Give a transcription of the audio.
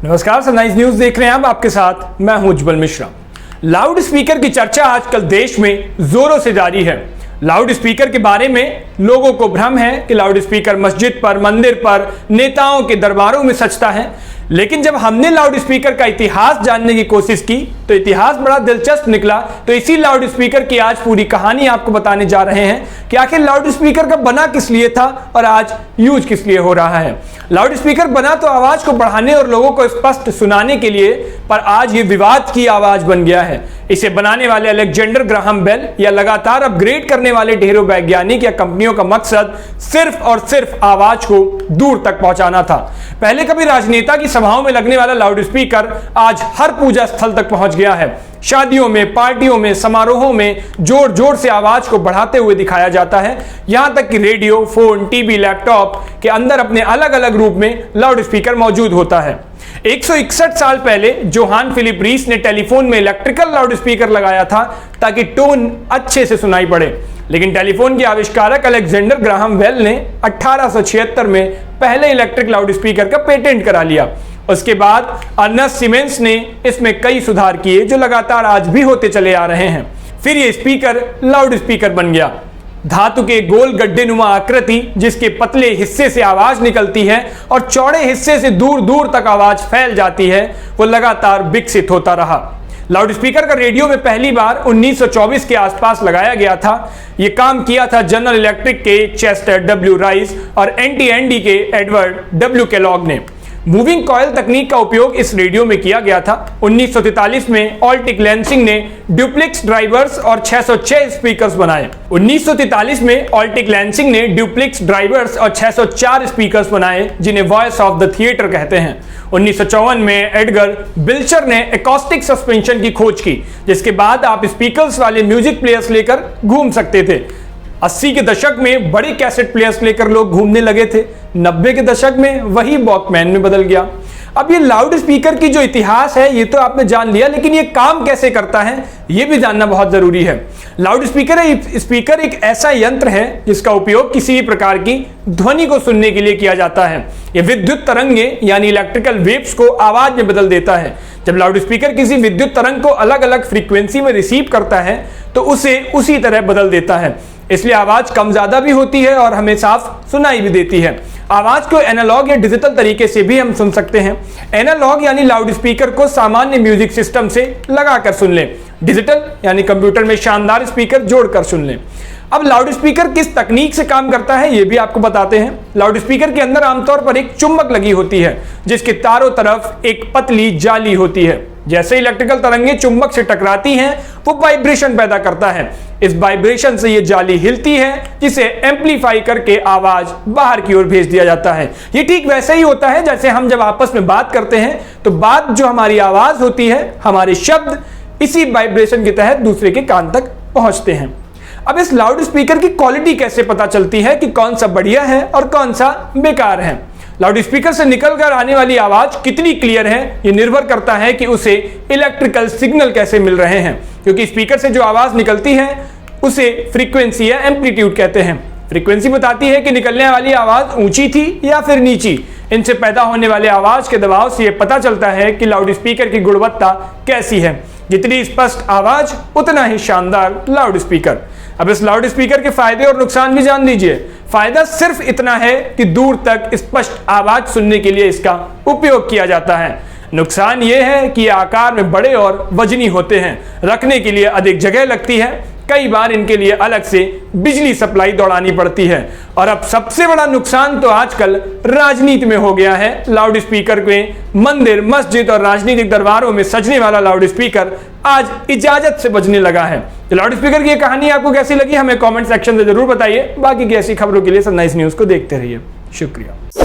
नमस्कार, sunrise news देख रहे हैं आप, आपके साथ मैं हूं उज्जवल मिश्रा। लाउड स्पीकर की चर्चा आजकल देश में जोरों से जारी है। लाउड स्पीकर के बारे में लोगों को भ्रम है कि लाउड स्पीकर मस्जिद पर, मंदिर पर, नेताओं के दरबारों में सजता है। लेकिन जब हमने लाउड स्पीकर का इतिहास जानने की कोशिश की तो इतिहास बड़ा दिलचस्प निकला। तो इसी लाउड स्पीकर की आज पूरी कहानी आपको बताने जा रहे हैं कि आखिर लाउड स्पीकर का बना किस लिए था और आज यूज किस लिए हो रहा है। लाउड स्पीकर बना तो आवाज को बढ़ाने और लोगों को स्पष्ट सुनाने के लिए, पर आज ये विवाद की आवाज बन गया है। इसे बनाने वाले अलेक्जेंडर ग्राहम बेल या लगातार अपग्रेड करने वाले ढेरों वैज्ञानिक या कंपनियों का मकसद सिर्फ और सिर्फ आवाज को दूर तक पहुंचाना था। पहले कभी राजनेता की सभाओं में लगने वाला लाउड स्पीकर आज हर पूजा स्थल तक पहुंच गया है। शादियों में, पार्टियों में, समारोहों में जोर जोर से आवाज को बढ़ाते हुए दिखाया जाता है। यहां तक कि रेडियो, फोन, टीवी, लैपटॉप के अंदर अपने अलग अलग रूप में लाउड स्पीकर मौजूद होता है। 161 साल पहले जोहान फिलिप रीस ने टेलीफोन में इलेक्ट्रिकल लाउड स्पीकर लगाया था ताकि टोन अच्छे से सुनाई पड़े। लेकिन टेलीफोन के आविष्कारक अलेक्जेंडर ग्राहम बेल ने 1876 में पहले इलेक्ट्रिक लाउड स्पीकर का पेटेंट करा लिया। उसके बाद अर्नेस्ट सीमेंस ने इसमें कई सुधार किए जो लगातार आज भी होते चले आ रहे हैं। फिर ये स्पीकर लाउड स्पीकर बन गया। धातु के गोल गड्ढेनुमा आकृति जिसके पतले हिस्से से आवाज निकलती है और चौड़े हिस्से से दूर दूर तक आवाज फैल जाती है, वो लगातार विकसित होता रहा। लाउड स्पीकर का रेडियो में पहली बार 1924 के आसपास लगाया गया था। यह काम किया था जनरल इलेक्ट्रिक के चेस्टर डब्ल्यू राइस और NT&D के एडवर्ड डब्ल्यू केलॉग ने। मूविंग कॉयल तकनीक का उपयोग इस रेडियो में किया गया था। 1943 में ऑल्टिक लैंसिंग ने ड्यूप्लेक्स ड्राइवर्स और 606 स्पीकर्स बनाए। 1943 में ऑल्टिक लैंसिंग ने ड्यूप्लेक्स ड्राइवर्स और 604 स्पीकर्स बनाए जिन्हें वॉइस ऑफ द थिएटर कहते हैं। 1954 में एडगर बिल्चर ने एकॉस्टिक सस्पेंशन की खोज की, जिसके बाद आप स्पीकर्स वाले म्यूजिक प्लेयर्स लेकर घूम सकते थे। 80 के दशक में बड़े कैसेट प्लेयर्स लेकर लोग घूमने लगे थे। 90 के दशक में वही वॉकमैन में बदल गया। अब ये लाउड स्पीकर की जो इतिहास है ये तो आपने जान लिया, लेकिन ये काम कैसे करता है ये भी जानना बहुत जरूरी है। लाउड स्पीकर एक ऐसा यंत्र है जिसका उपयोग किसी भी प्रकार की ध्वनि को सुनने के लिए किया जाता है। ये विद्युत तरंगे यानी इलेक्ट्रिकल वेव्स को आवाज में बदल देता है। जब लाउड स्पीकर किसी विद्युत तरंग को अलग अलग फ्रीक्वेंसी में रिसीव करता है तो उसे उसी तरह बदल देता है। इसलिए आवाज कम ज्यादा भी होती है और हमें साफ सुनाई भी देती है। आवाज को एनालॉग या डिजिटल तरीके से भी हम सुन सकते हैं। एनालॉग यानी लाउड स्पीकर को सामान्य म्यूजिक सिस्टम से लगाकर सुन लें। डिजिटल यानी कंप्यूटर में शानदार स्पीकर जोड़कर सुन लें। अब लाउड स्पीकर किस तकनीक से काम करता है ये भी आपको बताते हैं। लाउड स्पीकर के अंदर आमतौर पर एक चुंबक लगी होती है जिसके चारों तरफ एक पतली जाली होती है। जैसे इलेक्ट्रिकल तरंगें चुंबक से टकराती हैं वो वाइब्रेशन पैदा करता है। इस वाइब्रेशन से ये जाली हिलती है जिसे एम्पलीफाई करके आवाज बाहर की ओर भेज दिया जाता है। ये ठीक वैसे ही होता है जैसे हम जब आपस में बात करते हैं तो बात जो हमारी आवाज होती है, हमारे शब्द इसी वाइब्रेशन के तहत दूसरे के कान तक पहुंचते हैं। अब इस लाउड स्पीकर की क्वालिटी कैसे पता चलती है कि कौन सा बढ़िया है और कौन सा बेकार है। लाउड स्पीकर से निकलकर आने वाली आवाज कितनी क्लियर है ये निर्भर करता है कि उसे इलेक्ट्रिकल सिग्नल कैसे मिल रहे हैं, क्योंकि स्पीकर से जो आवाज निकलती है उसे फ्रीक्वेंसी या एम्पलीट्यूड कहते हैं। फ्रीक्वेंसी बताती है कि निकलने वाली आवाज ऊंची थी या फिर नीची। इनसे पैदा होने वाले आवाज के दबाव से यह पता चलता है कि लाउड स्पीकर की गुणवत्ता कैसी है। जितनी स्पष्ट आवाज उतना ही शानदार लाउड स्पीकर। अब इस लाउड स्पीकर के फायदे और नुकसान भी जान लीजिए। फायदा सिर्फ इतना है कि दूर तक स्पष्ट आवाज सुनने के लिए इसका उपयोग किया जाता है। नुकसान यह है कि ये आकार में बड़े और वजनी होते हैं, रखने के लिए अधिक जगह लगती है, कई बार इनके लिए अलग से बिजली सप्लाई दौड़ानी पड़ती है। और अब सबसे बड़ा नुकसान तो आजकल राजनीति में हो गया है। लाउड स्पीकर में मंदिर, मस्जिद और राजनीतिक दरबारों में सजने वाला लाउड स्पीकर आज इजाजत से बजने लगा है। तो लाउड स्पीकर की कहानी आपको कैसी लगी हमें कमेंट सेक्शन में जरूर बताइए। बाकी की ऐसी खबरों के लिए सनराइज न्यूज को देखते रहिए। शुक्रिया।